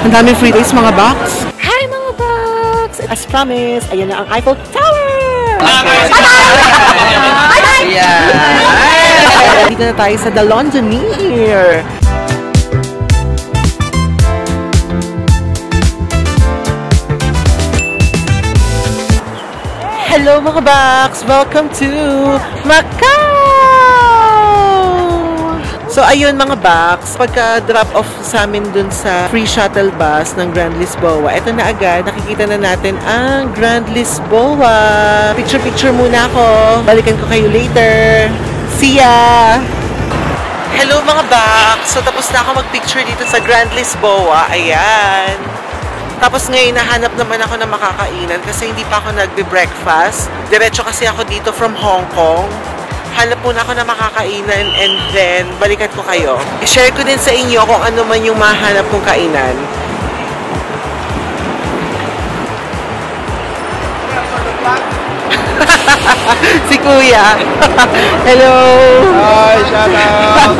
Ang daming free days mga box. Hi mga box! As promised, ayan na ang Eiffel Tower! Yeah. Dito na tayo sa The Londoner. Hello mga box! Welcome to Macau! So ayun mga box, pagka-drop off sa amin dun sa free shuttle bus ng Grand Lisboa, eto na agad, nakikita na natin ang Grand Lisboa. Picture-picture muna ako. Balikan ko kayo later. See ya! Hello mga box! So tapos na ako mag-picture dito sa Grand Lisboa. Ayan. Tapos ngayon, nahanap naman ako ng makakainan kasi hindi pa ako nagbe-breakfast. Diretso kasi ako dito from Hong Kong. Hanap muna ako ng makakainan and then balikan ko kayo. I-share ko din sa inyo kung ano man yung mahanap kong kainan. Si Kuya. Hello! Hi, shout out!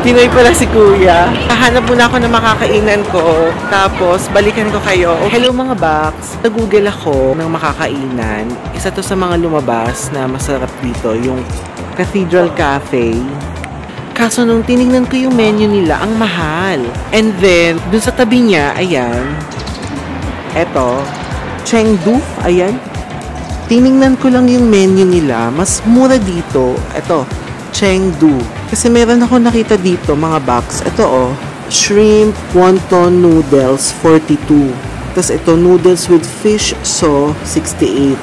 Pinoy pala si Kuya. Hahanap muna ako ng makakainan ko. Tapos, balikan ko kayo. Hello mga box. Nag-google ako ng makakainan. Isa to sa mga lumabas na masarap dito. Yung Cathedral Cafe. Kaso nung tinignan ko yung menu nila, ang mahal. And then, dun sa tabi niya, ayan. Eto. Chengdu. Ayan. Tinignan ko lang yung menu nila. Mas mura dito. Eto. Chengdu. Kasi meron ako nakita dito, mga box. Ito oh, shrimp wonton noodles, 42. Tapos ito, noodles with fish sauce, 68.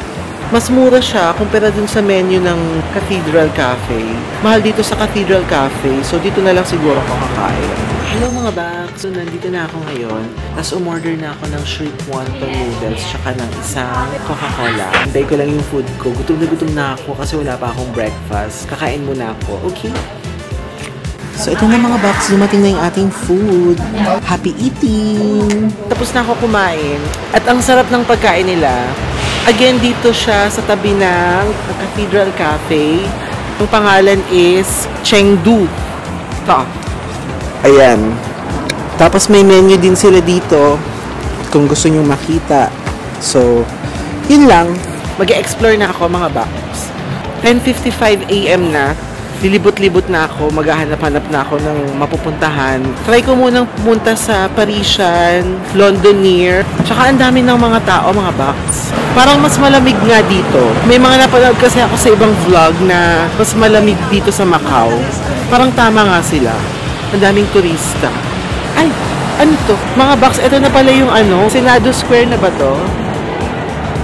Mas mura siya kumpara dun sa menu ng Cathedral Cafe. Mahal dito sa Cathedral Cafe, so dito na lang siguro ako kakain. Hello mga box! So nandito na ako ngayon. Tapos umorder na ako ng shrimp wonton noodles tsaka ng isang Coca-Cola. Hintay ko lang yung food ko. Gutom na ako kasi wala pa akong breakfast. Kakain muna ako. Okay? So, ito na mga box, dumating na yung ating food. Happy eating! Tapos na ako kumain. At ang sarap ng pagkain nila. Again, dito siya sa tabi ng Cathedral Cafe. Ang pangalan is Chengdu. Ito. Ayan. Tapos may menu din sila dito kung gusto nyo makita. So, yun lang. Mag-explore na ako mga box. 10:55 AM na. Lilibot-libot na ako, maghahanap-hanap na ako ng mapupuntahan. Try ko munang pumunta sa Parisian, Londoner, tsaka ang dami ng mga tao, mga box. Parang mas malamig nga dito. May mga napanood kasi ako sa ibang vlog na mas malamig dito sa Macau. Parang tama nga sila. Ang daming turista. Ay, ano to? Mga box, ito na pala yung ano, Senado Square na ba to?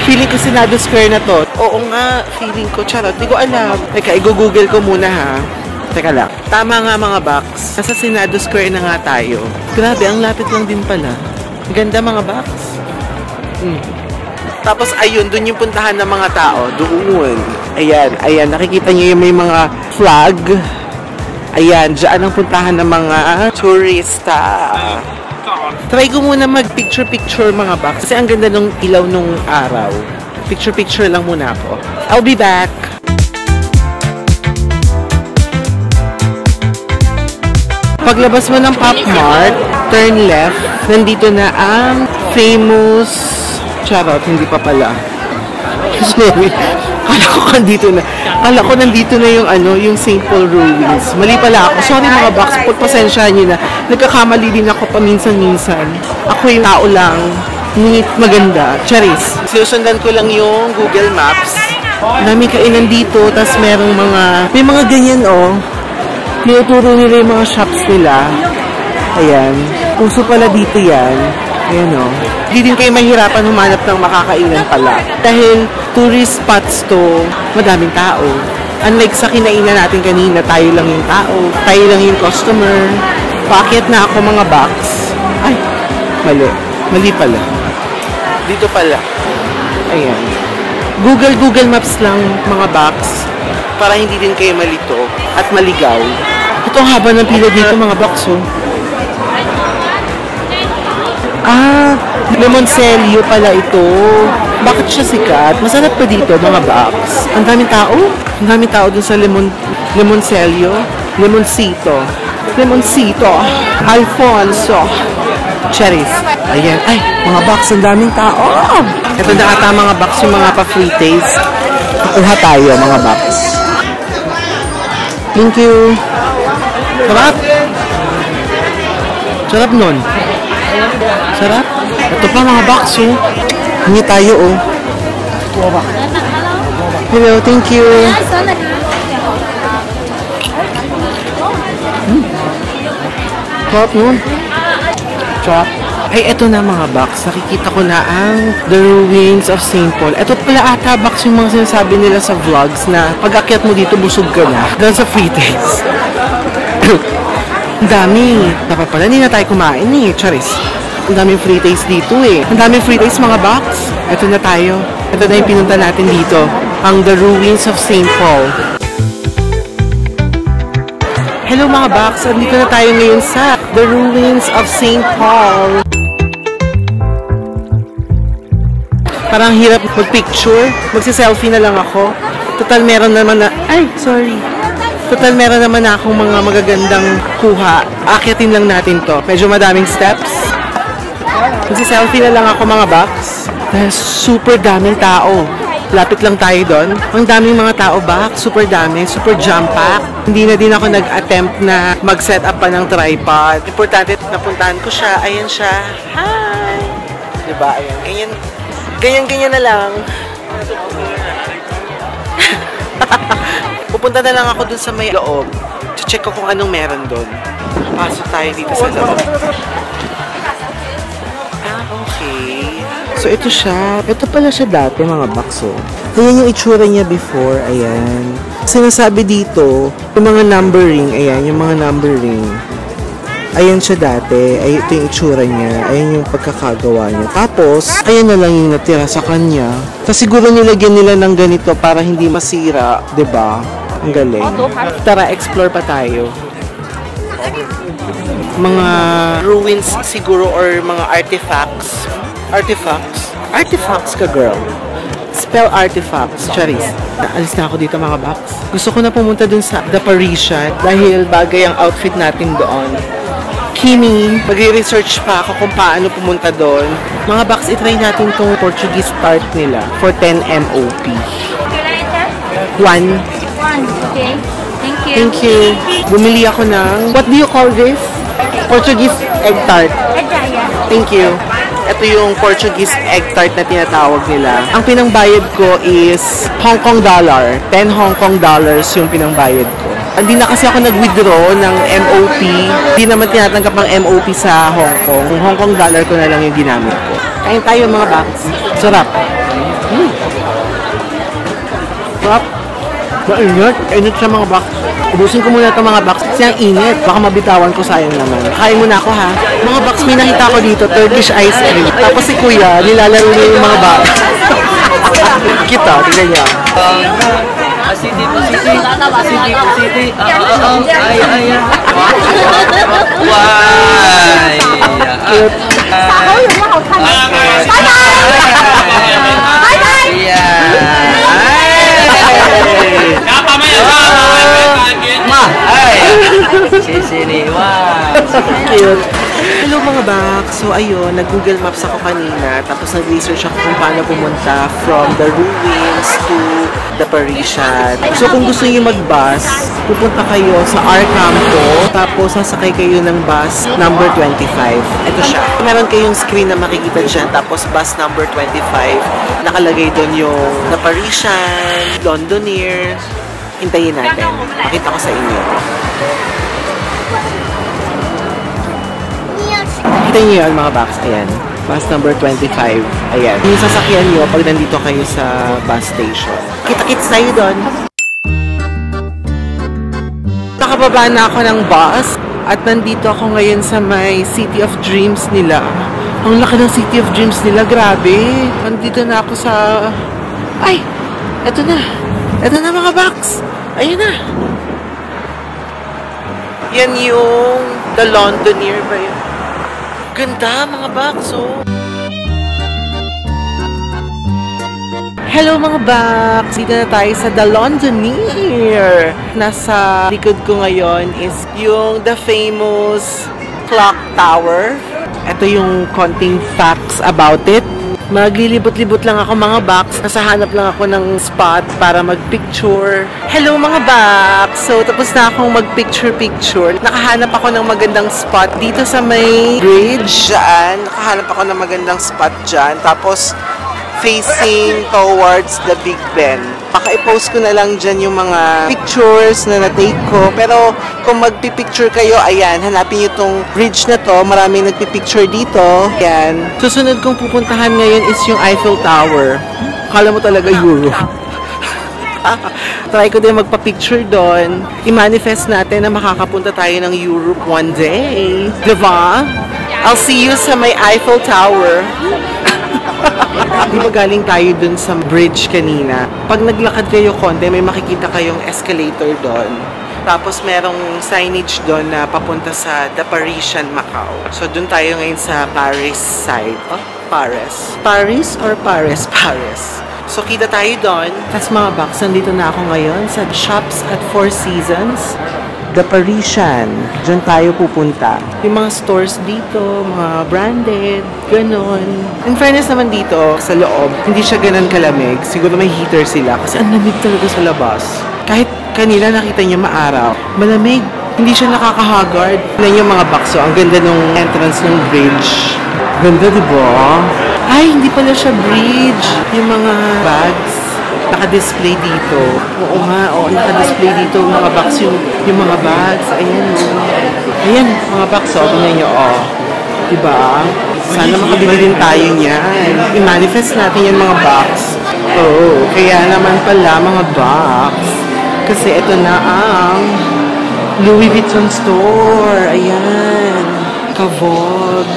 Feeling ko Senado Square na to. Oo nga, feeling ko. Charot, di ko alam. Teka, i-google ko muna ha. Teka lang. Tama nga mga box. Nasa Senado Square na nga tayo. Grabe, ang lapit lang din pala. Ganda mga box. Tapos ayun, dun yung puntahan ng mga tao. Doon. Ayan, ayan. Nakikita nyo yung may mga flag. Ayan, dyan ang puntahan ng mga turista. Try ko muna mag-picture-picture mga box. Kasi ang ganda ng ilaw nung araw. Picture-picture lang muna ako. I'll be back! Paglabas mo ng Pop Mart, turn left. Nandito na ang famous... Charot, hindi pa pala. Sorry. Kala ko nandito na yung ano, yung St. Paul Ruins. Mali pala ako. Sorry mga box, pagpasensyahan nyo na. Nagkakamali din ako paminsan-minsan. Ako yung tao lang. Ngunit maganda. Charis. Sinusundan ko lang yung Google Maps. Daming kainan dito, tas may mga ganyan oh. Tinuturo nila yung mga shops nila. Ayan. Puso pala dito yan. Ayan o. Hindi din kayo mahirapan humanap ng makakainan pala. Dahil tourist spots to, madaming tao. Unlike sa kinainan natin kanina, tayo lang yung tao. Tayo lang yung customer. Paakyat na ako mga box. Ay, mali. Mali pala. Dito pala. Ayan. Google Maps lang mga box. Para hindi din kayo malito at maligaw. Ito ang haba ng pila dito mga box oh. Ah, Lemoncello pala ito. Bakit siya sikat? Masarap pa dito, mga box. Ang daming tao. Ang daming tao dun sa Lemoncello. Lemoncito. Lemoncito. Alfonso. Cherries. Ayan. Ay, mga box. Ang daming tao. Ito na ata mga box yung mga pa-free taste. Kuha tayo mga box. Thank you. Sarap. Sarap nun. Sarap. Ito pa mga box oh. Hingi tayo oh. Hello, thank you. Sarap nun. Sarap. Ay, eto na mga box. Nakikita ko na ang The Ruins of St. Paul. Eto pala ata box yung mga sinasabi nila sa vlogs na pag-akyat mo dito, busog ka na. Dahil sa free taste. Ang dami. Dapat pala, hindi na tayo kumain eh. Charis. Ang daming free taste dito eh. Ang daming free taste mga box. Eto na tayo. Ito na yung pinunta natin dito. Ang The Ruins of St. Paul. Hello mga box. Andito na tayo ngayon sa The Ruins of St. Paul. Parang hirap mag-picture. Magsi-selfie na lang ako. Total meron naman na... Ay, sorry. Total meron naman na akong mga magagandang kuha. Akyatin lang natin to. Medyo madaming steps. Magsi-selfie na lang ako mga box. Dahil super daming tao. Lapit lang tayo doon. Ang daming mga tao box. Super dami. Super jam-pack. Hindi na din ako nag-attempt na mag-set up pa ng tripod. Importante, napuntahan ko siya. Ayan siya. Hi! Diba? Ayan. Ganyan. Ganyan-ganyan na lang. Pupunta na lang ako dun sa may loob. Check ko kung anong meron dun. Pasok tayo dito sa loob. Ah, okay. So, ito siya. Ito pala siya dati, mga bakso. Ayan yung itsura niya before. Ayan. Sinasabi dito, yung mga numbering. Ayan, yung mga numbering. Ayan siya dati. Ay, ito yung itsura niya. Ayan yung pagkakagawa niya. Tapos, ayan na lang yung natira sa kanya. Tapos siguro nilagyan nila ng ganito para hindi masira. 'Di ba? Ang galing. Tara, explore pa tayo. Mga ruins siguro or mga artifacts. Artifacts? Artifacts ka, girl. Spell artifacts. Charis. Alis na ako dito mga box. Gusto ko na pumunta dun sa The Parisian dahil bagay ang outfit natin doon. Kimi, magre-research pa ako kung paano pumunta doon. Mga box, itry natin tong Portuguese tart nila for 10 MOP. 1. Okay. Thank you. Thank you. Bumili ako ng, what do you call this? Portuguese egg tart. Thank you. Ito yung Portuguese egg tart na tinatawag nila. Ang pinangbayad ko is Hong Kong dollar. 10 Hong Kong dollars yung pinangbayad ko. Hindi na kasi ako nag-withdraw ng MOP. Hindi naman tinatanggap ng MOP sa Hong Kong. Yung Hong Kong dollar ko na lang yung ginamit ko. Kain tayo mga box. Sarap. Sarap. Mainit. Init siya mga box. Ubusin ko muna itong mga box kasi ang init. Baka mabitawan ko, sayang naman. Kain muna ako ha. Mga box, may nakita ko dito, Turkish ice cream. Tapos si Kuya, nilalaro niya yung mga box. Kita, tingnan niya. City po city. City po city. Ay, ay, ay. Why? Cute. Cute. Hello mga box. So ayun, nag-Google Maps ako kanina. Tapos nag-research ako kung paano pumunta from the ruins to the Parisian. So kung gusto niyo mag-bus, pupunta kayo sa Arcampo. Tapos sasakay kayo ng bus number 25. Ito siya. Meron kayong screen na makikita dyan. Tapos bus number 25. Nakalagay doon yung the Parisian, Londoner. Hintayin natin. Makita ko sa inyo. Kita niyo yun mga box. Ayan. Bus number 25. Ayan. Yung sasakyan niyo pag nandito kayo sa bus station. Kita-kits tayo doon. Nakababa na ako ng bus at nandito ako ngayon sa may City of Dreams nila. Ang laki ng City of Dreams nila. Grabe. Nandito na ako sa... Ay! Eto na. Eto na mga box. Ayun na. Yan yung The Londoner ba yun? Ganda mga box, oh. Hello mga Bax! Dito na tayo sa The Londonier. Nasa likod ko ngayon is yung the famous clock tower. Ito yung konting facts about it. Maglilibot-libot lang ako mga Bax. Nasahanap lang ako ng spot para magpicture. Hello mga Bax! So tapos na akong magpicture-picture. Nakahanap ako ng magandang spot dito sa may bridge. Dyan. Nakahanap ako ng magandang spot dyan. Tapos facing towards the Big Ben. Maka-post ko na lang dyan yung mga pictures na na-take ko. Pero kung magpipicture kayo, ayan, hanapin nyo tong bridge na to. Maraming nagpipicture dito. Ayan. Susunod kong pupuntahan ngayon is yung Eiffel Tower. Kala mo talaga Europe. Try ko din magpa-picture doon. I-manifest natin na makakapunta tayo ng Europe one day. Diba? I'll see you sa may Eiffel Tower. Di ba galing tayo dun sa bridge kanina? Pag naglakad kayo konti, may makikita kayong escalator doon. Tapos merong signage doon na papunta sa The Parisian Macau. So dun tayo ngayon sa Paris side. Oh, Paris. Paris or Paris? Paris. So kita tayo doon. Tapos mga Bax, nandito na ako ngayon sa Shops at Four Seasons. The Parisian. Diyan tayo pupunta. Yung mga stores dito, mga branded, ganon. In fairness naman dito, sa loob, hindi siya ganon kalamig. Siguro may heater sila kasi ang lamig talaga sa labas. Kahit kanila nakita niya maaraw, malamig. Hindi siya nakakahagard. Yan yung mga bakso. Ang ganda nung entrance ng bridge. Ganda, diba? Ay, hindi pala siya bridge. Yung mga bags. Naka-display dito. Oo nga, oo, naka-display dito mga box yung mga bags. Ayan, oh. Ayan, mga box, oh. Tingnan nyo, oh. Diba? Sana makabili din tayo niyan. I-manifest natin yung mga box. Oo, kaya naman pala mga box. Kasi ito na ang Louis Vuitton store. Ayan. Kavog.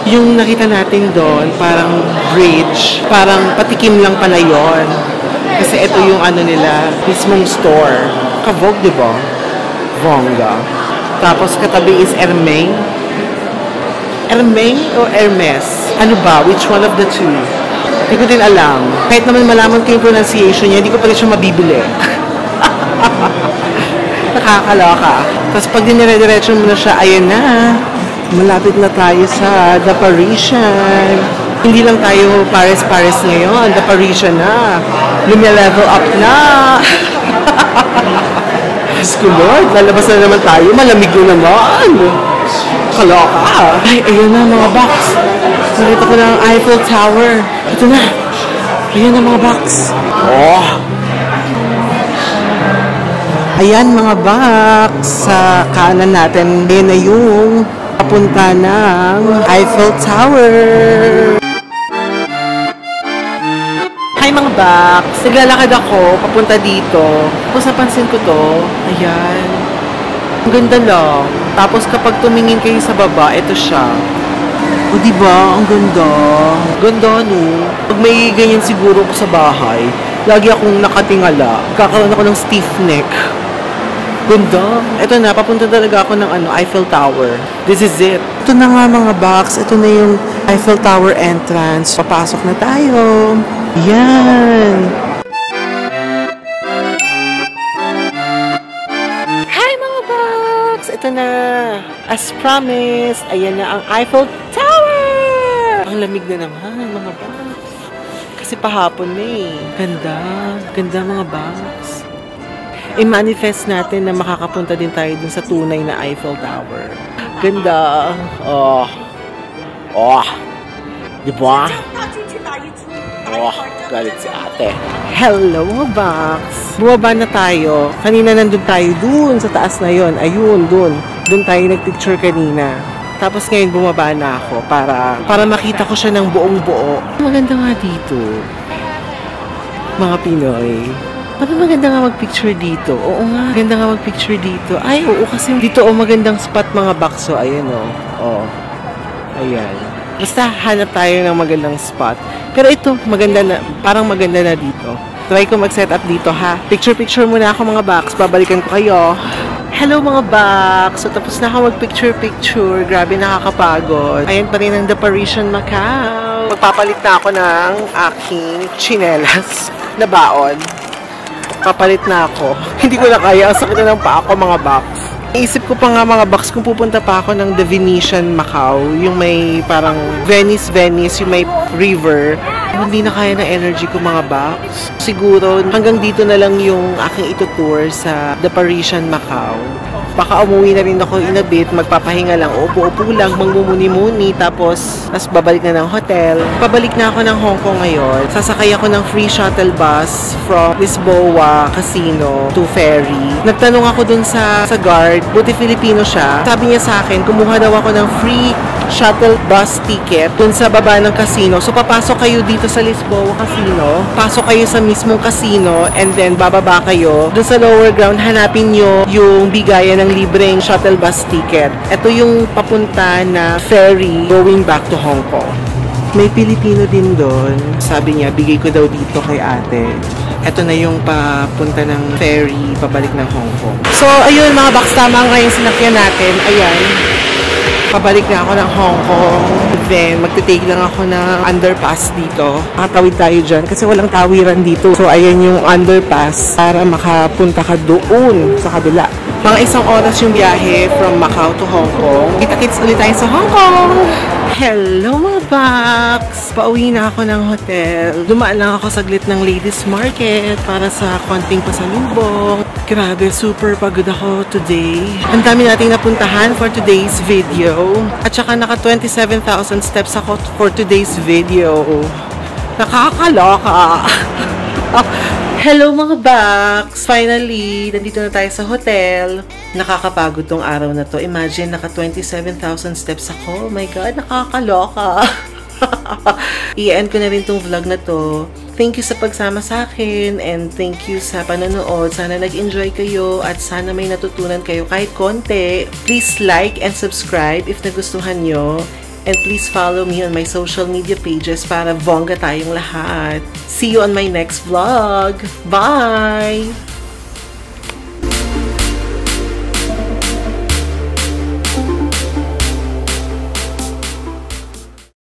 Yung nakita natin doon, parang bridge. Parang patikim lang pala yon. Kasi ito yung ano nila, mismong store. Kavog, di ba? Vonga. Tapos katabi is Hermès. Hermès o Hermes? Ano ba? Which one of the two? Hindi ko din alam. Kahit naman malaman ko yung pronunciation niya, hindi ko pa rin siya mabibili. Nakakaloka. Tapos pag dinire-diretso mo na siya, ayan na. Malapit na tayo sa The Parisian. Hindi lang tayo Paris ngayon. The Parisian na. Lumilevel up na. Diyos ko Lord, lalabas na naman tayo. Malamig na naman. Kaloka. Ay, ayun na mga box. Nakita ko na ang Eiffel Tower. Ito na. Ayun na mga box. Oh. Ayan mga box. Sa kanan natin, yun na yung papunta ng Eiffel Tower. Hi mga Bax! Naglalakad ako, papunta dito. Tapos napansin ko to. Ayan. Ang ganda lang. Tapos kapag tumingin kayo sa baba, ito siya. O diba? Ang ganda. Ganda no. Pag may ganyan siguro ko sa bahay, lagi akong nakatingala. Kakaroon ako ng stiff neck. Ganda. Ito na, papunta talaga ako ng Eiffel Tower. This is it. Ito na nga mga Bax. Ito na yung Eiffel Tower entrance. Papasok na tayo. Yan. Hi mga Bax! Ito na. As promised, ayan na ang Eiffel Tower! Ang lamig na naman mga Bax. Kasi pahapon na eh. Ganda. Ganda mga Bax. I-manifest natin na makakapunta din tayo dun sa tunay na Eiffel Tower. Ganda. Oh. Oh. Diba? Oh, galit si ate. Hello mga Bax. Bumaba na tayo. Kanina nandun tayo dun sa taas na yon. Ayun, dun. Dun tayo nagpicture kanina. Tapos ngayon bumaba na ako para makita ko siya ng buong buo. Maganda nga dito. Mga Pinoy. Parang maganda nga mag-picture dito. Oo nga, maganda nga mag-picture dito. Ay, oo, kasi dito, magandang spot mga bakso. Ayan, oh. Ayan. Basta, hanap tayo ng magandang spot. Pero ito, maganda na, parang maganda na dito. Try ko mag-set up dito, ha? Picture-picture muna ako mga baks. Babalikan ko kayo. Hello mga baks! So, tapos na ako mag-picture-picture. Grabe, nakakapagod. Ayan pa rin ang The Parisian Macau. magpapalit na ako ng aking tsinelas na baon. Papalit na ako. Hindi ko na kaya. Ang sakit na ng paa ko, mga box. Naisip ko pa nga mga box kung pupunta pa ako ng The Venetian Macau, yung may parang Venice, yung may river. Hindi na kaya na energy ko mga box. Siguro hanggang dito na lang yung aking itutour sa The Parisian Macau. Baka umuwi na rin ako in a bit, magpapahinga lang, upo-upo lang, mangmumuni-muni, tapos babalik na ng hotel. Pabalik na ako ng Hong Kong ngayon. Sasakay ako ng free shuttle bus from Lisboa Casino to ferry. Nagtanong ako dun sa guard, buti Filipino siya. Sabi niya sa akin, kumuha daw ako ng free shuttle bus ticket dun sa baba ng casino. So, papasok kayo dito sa Lisboa Casino. Pasok kayo sa mismong casino and then bababa kayo. Dun sa lower ground, hanapin nyo yung bigayan ng libreng shuttle bus ticket. Ito yung papunta na ferry going back to Hong Kong. May Pilipino din doon. Sabi niya, bigay ko daw dito kay ate. Ito na yung papunta ng ferry pabalik ng Hong Kong. So, ayun mga box, tama nga yung sinakyan natin. Ayan. Pabalik na ako ng Hong Kong. Then, magte-take lang ako ng underpass dito. Makatawid tayo dyan kasi walang tawiran dito. So, ayan yung underpass para makapunta ka doon sa kabila. Mga 1 oras yung biyahe from Macau to Hong Kong. Kita-kits ulit tayo sa Hong Kong! Hello mga box! Pauwi na ako ng hotel. Dumaan lang ako saglit ng Ladies Market para sa konting pasalubong. Grabe, super pagod ako today. Ang dami nating napuntahan for today's video. At saka naka 27,000 steps ako for today's video. Nakakaloka! Hello mga box! Finally, nandito na tayo sa hotel. Nakakapagod tong araw na to. Imagine, naka 27,000 steps ako. Oh my God, nakakaloka! I-end ko na rin tong vlog na to. Thank you sa pagsama sa akin and thank you sa panonood. Sana nag-enjoy kayo at sana may natutunan kayo kahit konti. Please like and subscribe if nagustuhan nyo. And please follow me on my social media pages para bongga tayong lahat. See you on my next vlog. Bye!